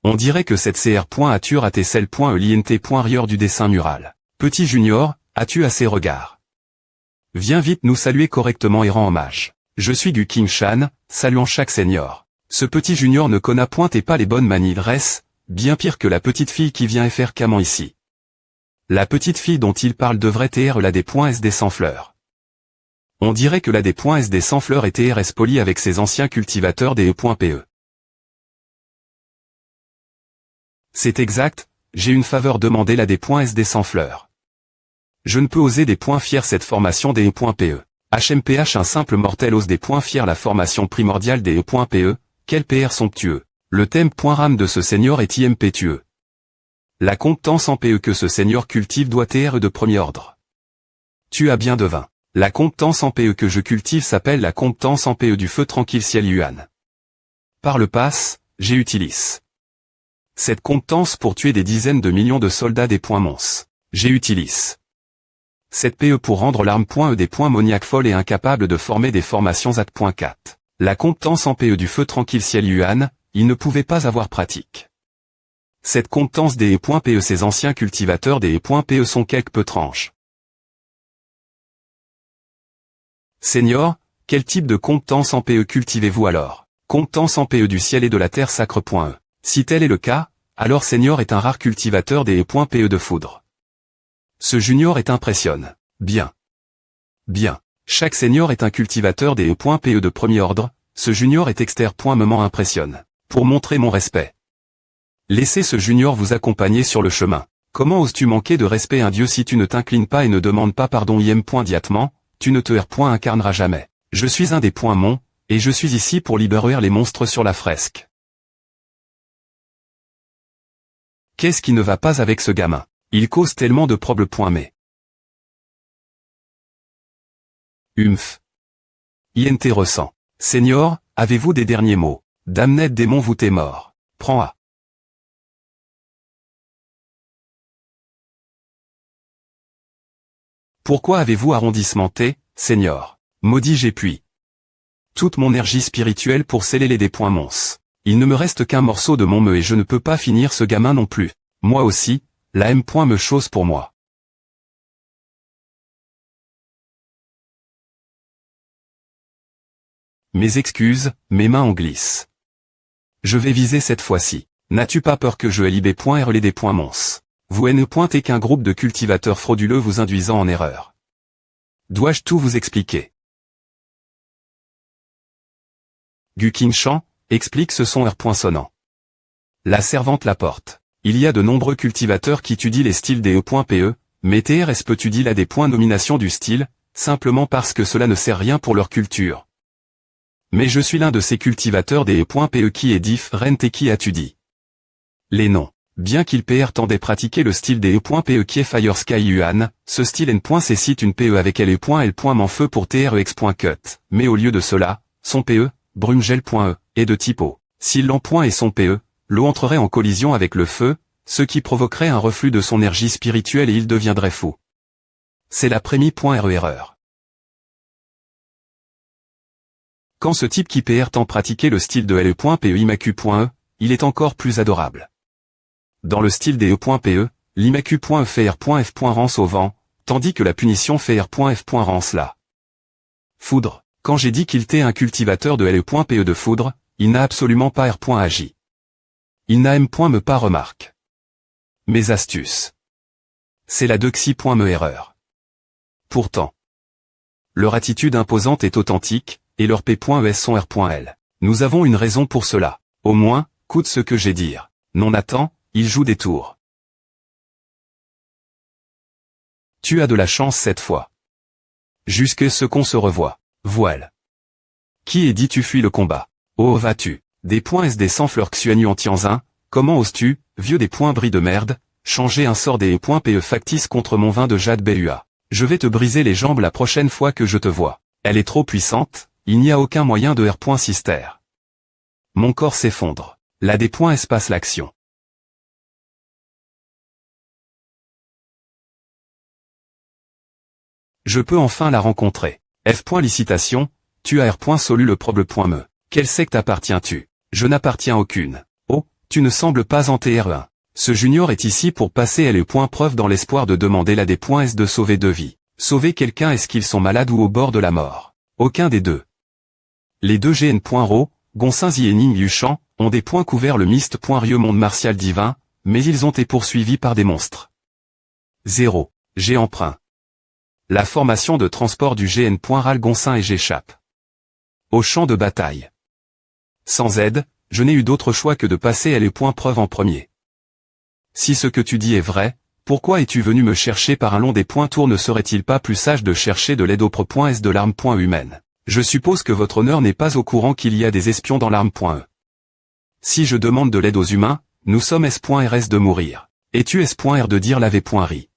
On dirait que cette CR.ature lint.rieur du dessin mural. Petit Junior, as-tu assez regard? Viens vite nous saluer correctement et rends hommage. Je suis du King Shan, saluant chaque senior. Ce petit Junior ne connaît point et pas les bonnes manies dresse, bien pire que la petite fille qui vient faire camant ici. La petite fille dont il parle devrait être la des.sd sans fleurs. On dirait que la des.sd sans fleurs était RS poli avec ses anciens cultivateurs des E.PE. C'est exact, j'ai une faveur demandée la des.sd sans fleurs. Je ne peux oser des points fiers cette formation des E.PE. HMPH un simple mortel ose des points fiers la formation primordiale des E.PE, quel PR somptueux. Le thème.ram de ce seigneur est impétueux. La compétence en PE que ce seigneur cultive doit être de premier ordre. Tu as bien devin. La compétence en PE que je cultive s'appelle la compétence en PE du feu tranquille ciel Yuan. Par le pass, j'utilise cette compétence pour tuer des dizaines de millions de soldats des points mons. J'utilise cette PE pour rendre l'arme.E des points moniaques folles et incapables de former des formations at.4. La compétence en PE du feu tranquille ciel Yuan, il ne pouvait pas avoir pratique. Cette compétence des E.PE ces anciens cultivateurs des E.PE sont quelque peu tranches. Seigneur, quel type de compétence en PE cultivez-vous alors? Compétence en PE du ciel et de la terre sacre.E. Si tel est le cas, alors Seigneur est un rare cultivateur des E.PE de foudre. Ce junior est impressionne. Bien. Bien. Chaque seigneur est un cultivateur des E.PE de premier ordre, ce junior est exter.me impressionne. Pour montrer mon respect. Laissez ce junior vous accompagner sur le chemin. Comment oses-tu manquer de respect à un dieu si tu ne t'inclines pas et ne demandes pas pardon diatement, tu ne te incarneras jamais. Je suis un des points mon, et je suis ici pour libérer les monstres sur la fresque. Qu'est-ce qui ne va pas avec ce gamin? Il cause tellement de problèmes. Mais. INT ressent. Seigneur, avez-vous des derniers mots? Damned démon vous t'es mort. Prends à. Pourquoi avez-vous arrondissementé, Seigneur? Maudit j'ai puis toute mon énergie spirituelle pour sceller les des points mons. Il ne me reste qu'un morceau de mon me et je ne peux pas finir ce gamin non plus. Moi aussi, la M. me chose pour moi. Mes excuses, mes mains en glissent. Je vais viser cette fois-ci. N'as-tu pas peur que je LIB.R les des points mons? Vous ne pointez qu'un groupe de cultivateurs frauduleux vous induisant en erreur. Dois-je tout vous expliquer? Gu Qingshan, explique ce son R. sonnant. La servante la porte. Il y a de nombreux cultivateurs qui étudient les styles des E.PE, mais TRS peut étudier là des points nomination du style, simplement parce que cela ne sert rien pour leur culture. Mais je suis l'un de ces cultivateurs des E.PE qui est différent et qui étudie les noms. Bien qu'il tendait pratiquer le style des E.PE qui est Fire Sky Yuan, ce style N.C cite une PE avec L.L. M'enfeu pour TREX.cut, mais au lieu de cela, son PE, Brumgel.E, est de type O. S'il l'empoint et son PE, l'eau entrerait en collision avec le feu, ce qui provoquerait un reflux de son énergie spirituelle et il deviendrait fou. C'est la prémie.RE erreur. Quand ce type qui tend pratiquer le style de L.E.PE Imacu.E, il est encore plus adorable. Dans le style des E.PE, l'Imacu.E fait R.F. rance au vent, tandis que la punition fait R.F. rance là. Foudre. Quand j'ai dit qu'il était un cultivateur de L.E.PE de foudre, il n'a absolument pas R. agi. Il n'a M. me pas remarque. Mes astuces. C'est la Dexi.me erreur. Pourtant. Leur attitude imposante est authentique, et leur P.es sont R.L. Nous avons une raison pour cela. Au moins, coûte ce que j'ai dire. Non attends, il joue des tours. Tu as de la chance cette fois. Jusque ce qu'on se revoit. Voile. Qui est dit tu fuis le combat? Oh vas-tu? Des points SD sans fleur Xuanu en Tianzin, comment oses-tu, vieux des points bris de merde, changer un sort des PE factice contre mon vin de Jade Bua? Je vais te briser les jambes la prochaine fois que je te vois. Elle est trop puissante, il n'y a aucun moyen de R. Sister. Mon corps s'effondre. La des points espace l'action. Je peux enfin la rencontrer. F. Licitation, tu as R. Solu le problème.me. Quelle secte appartiens-tu? Je n'appartiens à aucune. Oh, Tu ne sembles pas en TR1. Ce junior est ici pour passer LE.preuve dans l'espoir de demander la D.S de sauver deux vies. Sauver quelqu'un est-ce qu'ils sont malades ou au bord de la mort? Aucun des deux. Les deux GN.ro, Gonsin et Ning Yuchan, ont des points couverts le Mist.Rieu monde martial divin, mais ils ont été poursuivis par des monstres. 0. G emprunt. La formation de transport du GN.ral Gonsin et j'échappe. Au champ de bataille. Sans aide, je n'ai eu d'autre choix que de passer LE.preuve en premier. Si ce que tu dis est vrai, pourquoi es-tu venu me chercher par un long des points tours? Ne serait-il pas plus sage de chercher de l'aide au pro.s de l'arme.humaine? Je suppose que votre honneur n'est pas au courant qu'il y a des espions dans l'arme.e. Si je demande de l'aide aux humains, nous sommes S.RS de mourir. Et tu S.R de dire la V.ri.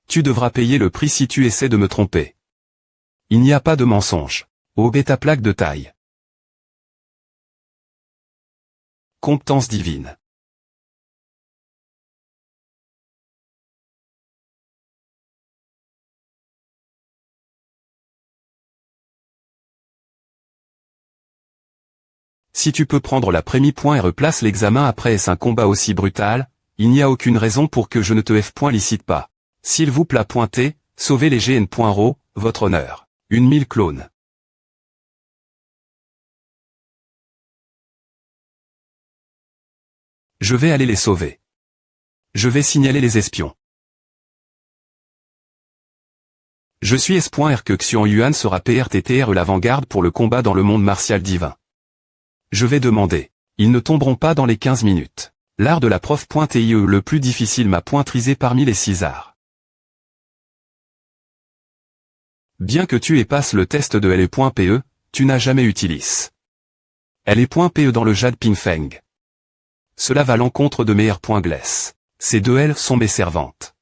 Tu devras payer le prix si tu essaies de me tromper. Il n'y a pas de mensonge. Au bêta-plaque de taille. Compétence divine. Si tu peux prendre la prémie et replace l'examen après est-ce un combat aussi brutal, il n'y a aucune raison pour que je ne te licite pas. S'il vous plaît pointez, sauvez les GN.ro, votre honneur. 1000 clones. Je vais aller les sauver. Je vais signaler les espions. Je suis S.R que Xian Yuan sera PRTTR l'avant-garde pour le combat dans le monde martial divin. Je vais demander. Ils ne tomberont pas dans les 15 minutes. L'art de la prof.tie le plus difficile m'a pointrisé parmi les 6 arts. Bien que tu passes le test de LE.PE, tu n'as jamais utilisé LE.PE dans le Jade Pingfeng. Cela va l'encontre de mes R.Gless. Ces deux L sont mes servantes.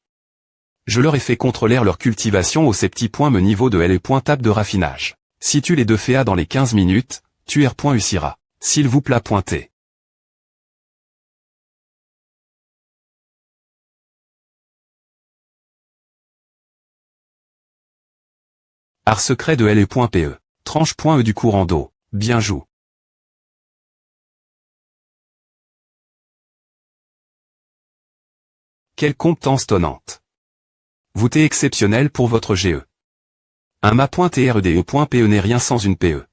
Je leur ai fait contrôler leur cultivation au ces petits points me niveau de LE.table de raffinage. Si tu les deux fais dans les 15 minutes, tu R.usiras. S'il vous plaît pointez. Art secret de LE.PE. Tranche.E du courant d'eau. Bien joue. Quelle compétence tonnante. Vous t'es exceptionnel pour votre GE. Un ma.TRDE.PE n'est rien sans une PE.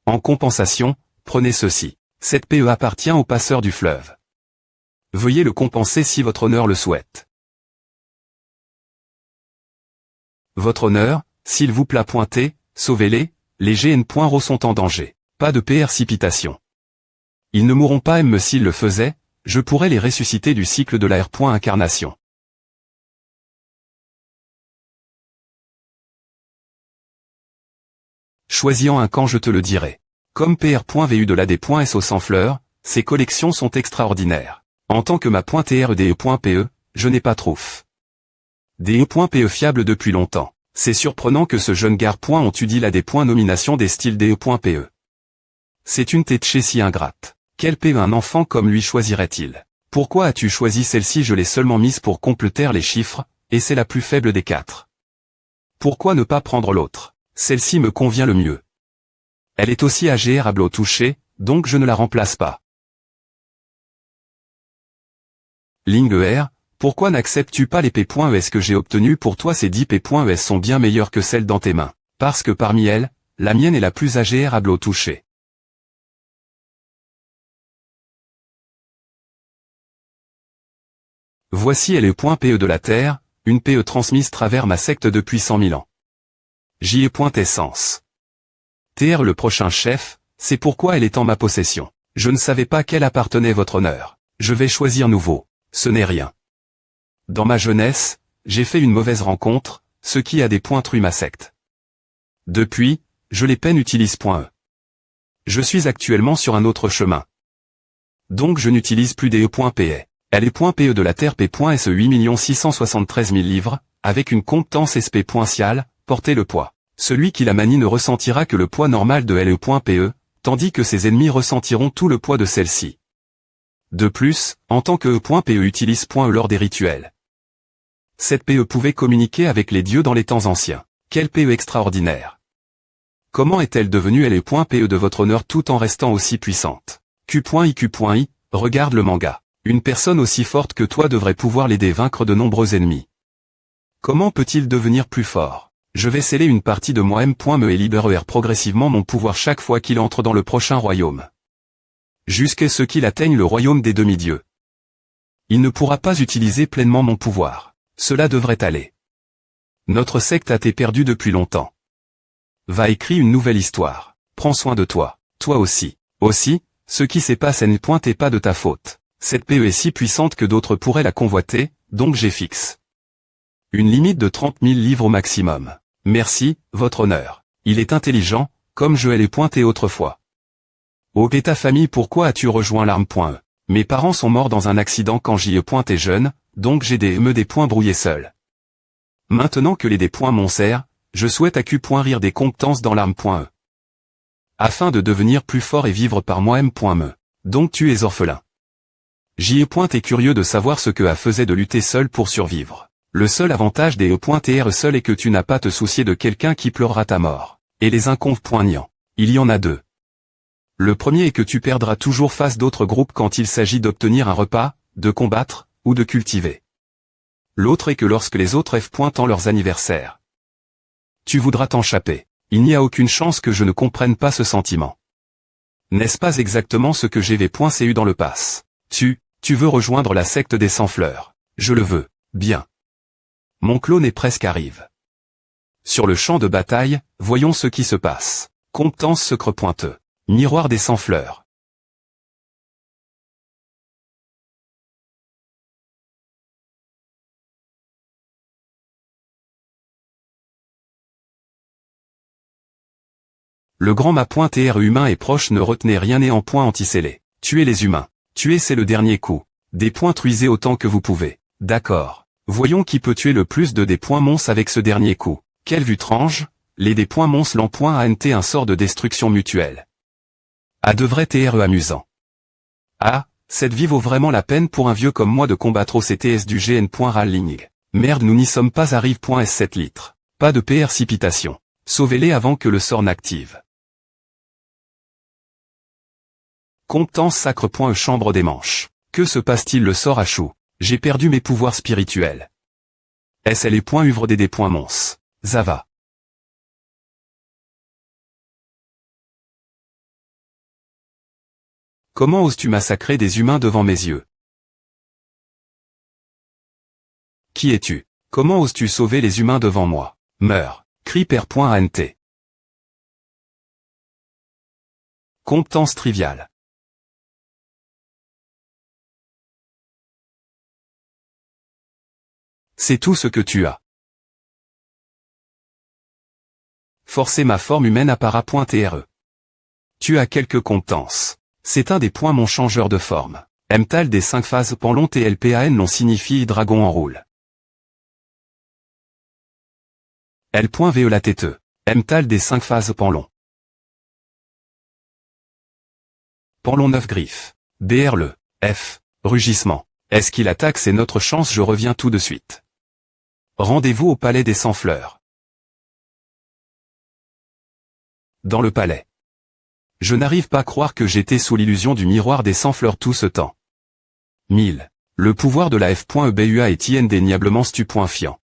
En compensation, prenez ceci. Cette PE appartient au passeur du fleuve. Veuillez le compenser si votre honneur le souhaite. Votre honneur, s'il vous plaît pointez, sauvez-les, les GN.ro sont en danger. Pas de précipitation. Ils ne mourront pas même s'ils le faisaient, je pourrais les ressusciter du cycle de la R.incarnation. Choisis un camp je te le dirai. Comme PR.VU de l'AD.S au sans fleurs, ces collections sont extraordinaires. En tant que ma.TRDE.PE, je n'ai pas trouf. DE.PE fiable depuis longtemps. C'est surprenant que ce jeune gars ont eu dit l'AD.nomination des styles DE.PE. C'est une tête si ingrate. Quel PE un enfant comme lui choisirait-il? Pourquoi as-tu choisi celle-ci? Je l'ai seulement mise pour compléter les chiffres, et c'est la plus faible des 4. Pourquoi ne pas prendre l'autre? Celle-ci me convient le mieux. Elle est aussi agréable au toucher, donc je ne la remplace pas. Ligne R, pourquoi n'acceptes-tu pas les P.ES que j'ai obtenus pour toi? Ces 10 P.ES sont bien meilleures que celles dans tes mains, parce que parmi elles, la mienne est la plus agréable au toucher. Voici LE.PE de la Terre, une PE transmise travers ma secte depuis 100 000 ans. J.Essence. TR le prochain chef, c'est pourquoi elle est en ma possession. Je ne savais pas qu'elle appartenait votre honneur. Je vais choisir nouveau. Ce n'est rien. Dans ma jeunesse, j'ai fait une mauvaise rencontre, ce qui a détruit ma secte. Depuis, je les peine utilise.e. Je suis actuellement sur un autre chemin. Donc je n'utilise plus des E.PE. LE.PE de la Terre P.S 8 673 000 livres, avec une compétence SP.cial, portez le poids. Celui qui la manie ne ressentira que le poids normal de LE.PE, tandis que ses ennemis ressentiront tout le poids de celle-ci. De plus, en tant que E.PE utilise.e lors des rituels. Cette PE pouvait communiquer avec les dieux dans les temps anciens. Quelle PE extraordinaire. Comment est-elle devenue LE.PE de votre honneur tout en restant aussi puissante? Q.I, Regarde le manga. Une personne aussi forte que toi devrait pouvoir l'aider à vaincre de nombreux ennemis. Comment peut-il devenir plus fort? Je vais sceller une partie de moi-même. Et libérer progressivement mon pouvoir chaque fois qu'il entre dans le prochain royaume. Jusqu'à ce qu'il atteigne le royaume des demi-dieux. Il ne pourra pas utiliser pleinement mon pouvoir. Cela devrait aller. Notre secte a été perdue depuis longtemps. Va écrire une nouvelle histoire. Prends soin de toi. Toi aussi. Aussi, ce qui s'est passé n'est pas de ta faute. Cette PE est si puissante que d'autres pourraient la convoiter, donc j'ai fixe une limite de 30 000 livres au maximum. Merci, votre honneur. Il est intelligent, comme je l'ai pointé autrefois. Oh, et ta famille, pourquoi as-tu rejoint l'arme.e? Mes parents sont morts dans un accident quand j'y ai pointé jeune, donc j'ai des points brouillés seul. Maintenant que les m'ont serre, je souhaite rire des compétences dans l'arme.e. Afin de devenir plus fort et vivre par moi-même.me. Donc tu es orphelin. J'y ai curieux de savoir ce que faisait de lutter seul pour survivre. Le seul avantage des E.R seul est que tu n'as pas à te soucier de quelqu'un qui pleurera ta mort. Et les inconvénients. Il y en a deux. Le premier est que tu perdras toujours face d'autres groupes quand il s'agit d'obtenir un repas, de combattre, ou de cultiver. L'autre est que lorsque les autres en leurs anniversaires, tu voudras t'échapper. Il n'y a aucune chance que je ne comprenne pas ce sentiment. N'est-ce pas exactement ce que j'ai dans le pass? Tu veux rejoindre la secte des 100 fleurs. Je le veux, bien. Mon clone est presque arrive. Sur le champ de bataille, voyons ce qui se passe. Compétence secret pointeux. Miroir des 100 fleurs. Le grand ma.r humain et proche ne retenez rien et en point anti-scellé. Tuez les humains. Tuer c'est le dernier coup. Des points truisez autant que vous pouvez. D'accord. Voyons qui peut tuer le plus de mons avec ce dernier coup. Quelle vue étrange, les mons l'an.ant un sort de destruction mutuelle. Devrait être amusant. Cette vie vaut vraiment la peine pour un vieux comme moi de combattre au CTS du GN.ralling. Merde, nous n'y sommes pas arrive.s7 litres. Pas de précipitation. Sauvez-les avant que le sort n'active. Compétence sacre.e chambre des manches. Que se passe-t-il? Le sort à chou. J'ai perdu mes pouvoirs spirituels. SLE.uvre des mons. Zava. Comment oses-tu massacrer des humains devant mes yeux? Qui es-tu? Comment oses-tu sauver les humains devant moi? Meurs. Creeper.ant. Compétence triviale. C'est tout ce que tu as. Forcer ma forme humaine à para.tre. Tu as quelques compétences. C'est un des points mon changeur de forme. Mtal des 5 phases panlon TLPAN non signifie dragon en roule. L.ve la tête. Mtal des 5 phases panlon. Panlon 9 griffes. BR le. F. Rugissement. Est-ce qu'il attaque? C'est notre chance, je reviens tout de suite. Rendez-vous au palais des 100 fleurs. Dans le palais. Je n'arrive pas à croire que j'étais sous l'illusion du miroir des 100 fleurs tout ce temps. 1000. Le pouvoir de la F.EBUA est indéniablement stupéfiant.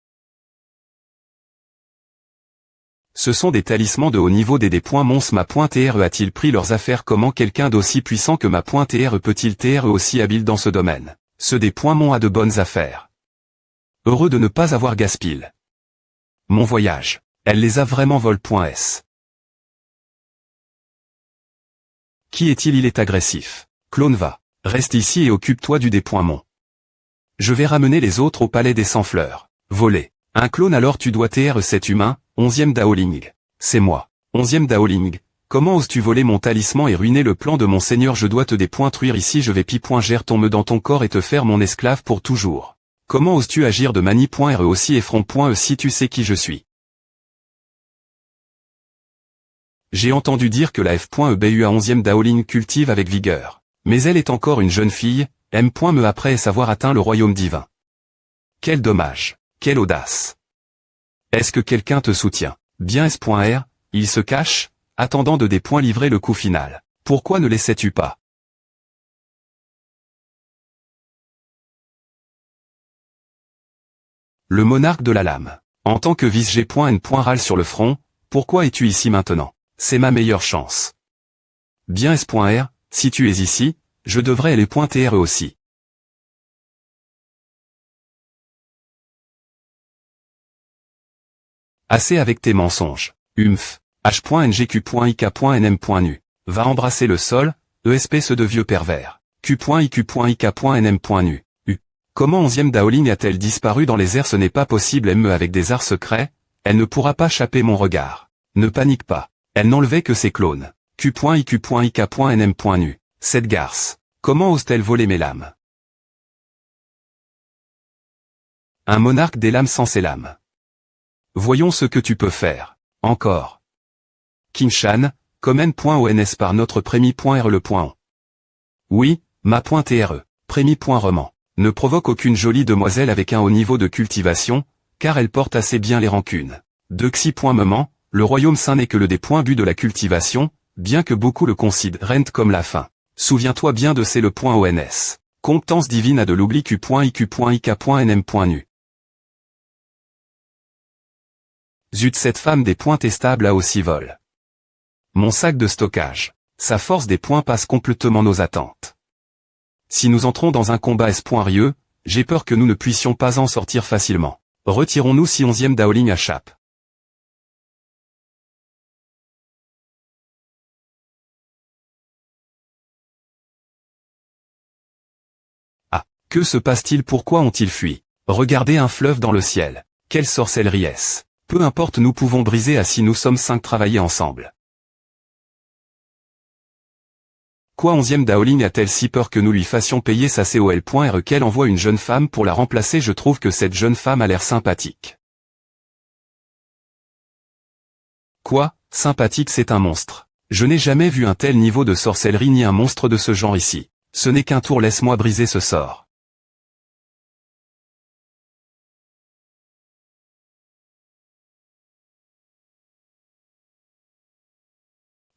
Ce sont des talismans de haut niveau des mons ma.re a-t-il pris leurs affaires? Comment quelqu'un d'aussi puissant que ma.re peut-il être aussi habile dans ce domaine? Ce mons a de bonnes affaires. Heureux de ne pas avoir gaspillé mon voyage. Elle les a vraiment vol.s. Qui est-il? Il est agressif. Clone va. Reste ici et occupe-toi du mons. Je vais ramener les autres au palais des 100 fleurs. Voler. Un clone alors tu dois être cet humain, 11e Daoling. C'est moi. 11e Daoling. Comment oses-tu voler mon talisman et ruiner le plan de mon seigneur? Je dois te truire ici, je vais gère ton me dans ton corps et te faire mon esclave pour toujours. Comment oses-tu agir de mani.re aussi effront.e si tu sais qui je suis? J'ai entendu dire que la F.EBUA 11e Daoling cultive avec vigueur. Mais elle est encore une jeune fille, M.me après savoir atteint le royaume divin. Quel dommage. Quelle audace. Est-ce que quelqu'un te soutient? Bien S.R, il se cache, attendant de livrer le coup final. Pourquoi ne l'essaies-tu pas? le monarque de la lame. En tant que vice G.N. râle sur le front, pourquoi es-tu ici maintenant? C'est ma meilleure chance. Bien S.R, si tu es ici, je devrais aller .TRE aussi. Assez avec tes mensonges. Humph. H.NGQ.IK.NM.NU. Va embrasser le sol, espèce de vieux pervers. Q.IQ.IK.NM.NU. Comment 11e Daoling a-t-elle disparu dans les airs? Ce n'est pas possible. ME avec des arts secrets, elle ne pourra pas chapper mon regard. Ne panique pas. Elle n'enlevait que ses clones. Q.IQ.IK.NM.NU. Cette garce. Comment ose-t-elle voler mes lames? Un monarque des lames sans ses lames. Voyons ce que tu peux faire. Encore. Kim-chan, comme N.ONS par notre Prémi.RE le point. Oui, ma .TRE. Prémi.Roman. Ne provoque aucune jolie demoiselle avec un haut niveau de cultivation, car elle porte assez bien les rancunes. De Xi.Moment, le royaume saint n'est que le des points but de la cultivation, bien que beaucoup le considèrent comme la fin. Souviens-toi bien de c'est le point ONS. Compétence divine à de l'oubli Q.IQ.IK.NM.NU. Zut, cette femme des points testables a aussi vol. Mon sac de stockage. Sa force des points passe complètement nos attentes. Si nous entrons dans un combat S.Rieux, j'ai peur que nous ne puissions pas en sortir facilement. Retirons-nous si 11e Daoling échappe. Ah, que se passe-t-il? Pourquoi ont-ils fui? Regardez un fleuve dans le ciel. Quelle sorcellerie est-ce? Peu importe, nous pouvons briser à si nous sommes 5 travailler ensemble. Quoi 11e Daoling a-t-elle si peur que nous lui fassions payer sa COL.RE qu'elle envoie une jeune femme pour la remplacer? Je trouve que cette jeune femme a l'air sympathique. Quoi, sympathique? C'est un monstre. Je n'ai jamais vu un tel niveau de sorcellerie ni un monstre de ce genre ici. Ce n'est qu'un tour, laisse-moi briser ce sort.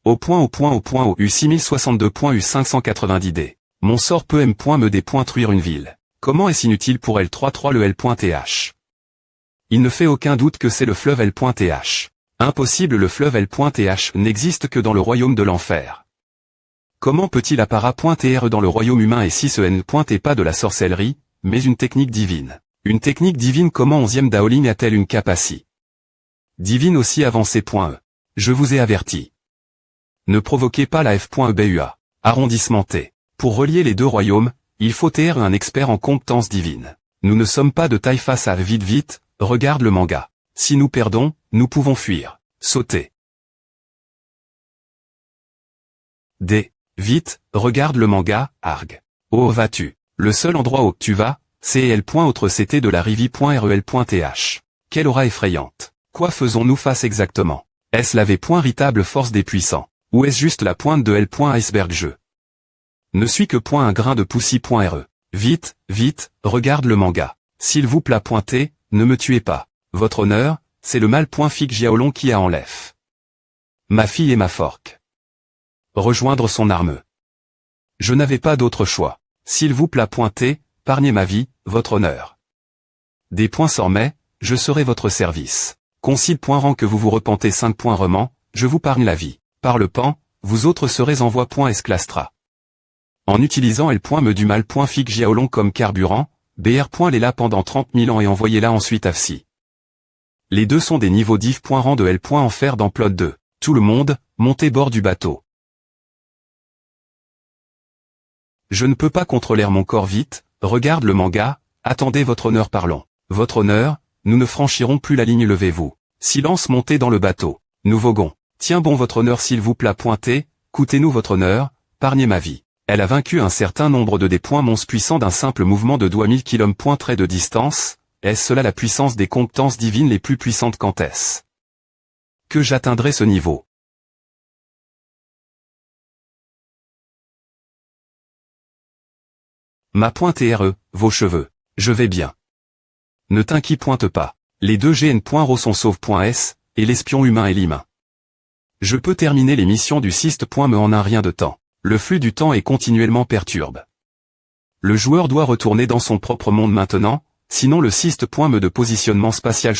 Au U6062.U590D. Mon sort peut me détruire une ville. Comment est-ce inutile pour L33 le L.TH? Il ne fait aucun doute que c'est le fleuve L.TH. Impossible, le fleuve L.TH n'existe que dans le royaume de l'enfer. Comment peut-il apparaître dans le royaume humain? Et si ce N. est pas de la sorcellerie, mais une technique divine? Une technique divine? Comment 11e Daoling a-t-elle une capacité divine aussi avancée? E. Je vous ai averti. Ne provoquez pas la F.EBUA. Arrondissement T. Pour relier les deux royaumes, il faut TR un expert en compétences divines. Nous ne sommes pas de taille face à vite, regarde le manga. Si nous perdons, nous pouvons fuir. Sauter. D. Vite, regarde le manga, arg. Où vas-tu? Le seul endroit où tu vas, c'est L. Autre CT de la Rivi.REL.TH. Quelle aura effrayante. Quoi faisons-nous face exactement? Est-ce la véritable force des puissants? Ou est-ce juste la pointe de L. Iceberg? Je ne suis que un grain de poussi.RE. Vite, regarde le manga. S'il vous plaît, pointez, ne me tuez pas. Votre honneur, c'est le mal. Fig Jiaolong qui a enlève. Ma fille et ma forque. Rejoindre son arme. Je n'avais pas d'autre choix. S'il vous plaît, pointez, pargnez ma vie, votre honneur. Des points sans mais, je serai votre service. Concile. Rang que vous vous repentez 5 points Roman, je vous pargne la vie. Par le pan, vous autres serez en voie. Esclastra. En utilisant L. Me du mal. Fig Jiaolong comme carburant, BR. Les là pendant 30 000 ans et envoyez-la ensuite à Fsi. Les deux sont des niveaux div. Rang de L. Enfer dans plot 2. Tout le monde, montez bord du bateau. Je ne peux pas contrôler mon corps vite, regarde le manga, attendez votre honneur parlons. Votre honneur, nous ne franchirons plus la ligne, levez-vous. Silence, montez dans le bateau. Nous voguons. Tiens bon votre honneur s'il vous plaît, pointez, coûtez-nous votre honneur, pargnez ma vie. Elle a vaincu un certain nombre de des points monstres puissants d'un simple mouvement de doigt 1000 km. Trait de distance, est-ce cela la puissance des compétences divines les plus puissantes? Quand est-ce que j'atteindrai ce niveau? Ma .TRE, vos cheveux. Je vais bien. Ne t'inquiète pas. Les deux GN.RO sont sauve.S, et l'espion humain et l'humain. Je peux terminer les missions du Sist. Me en un rien de temps. Le flux du temps est continuellement perturbe. Le joueur doit retourner dans son propre monde maintenant, Sinon le cyste. Me de positionnement spatial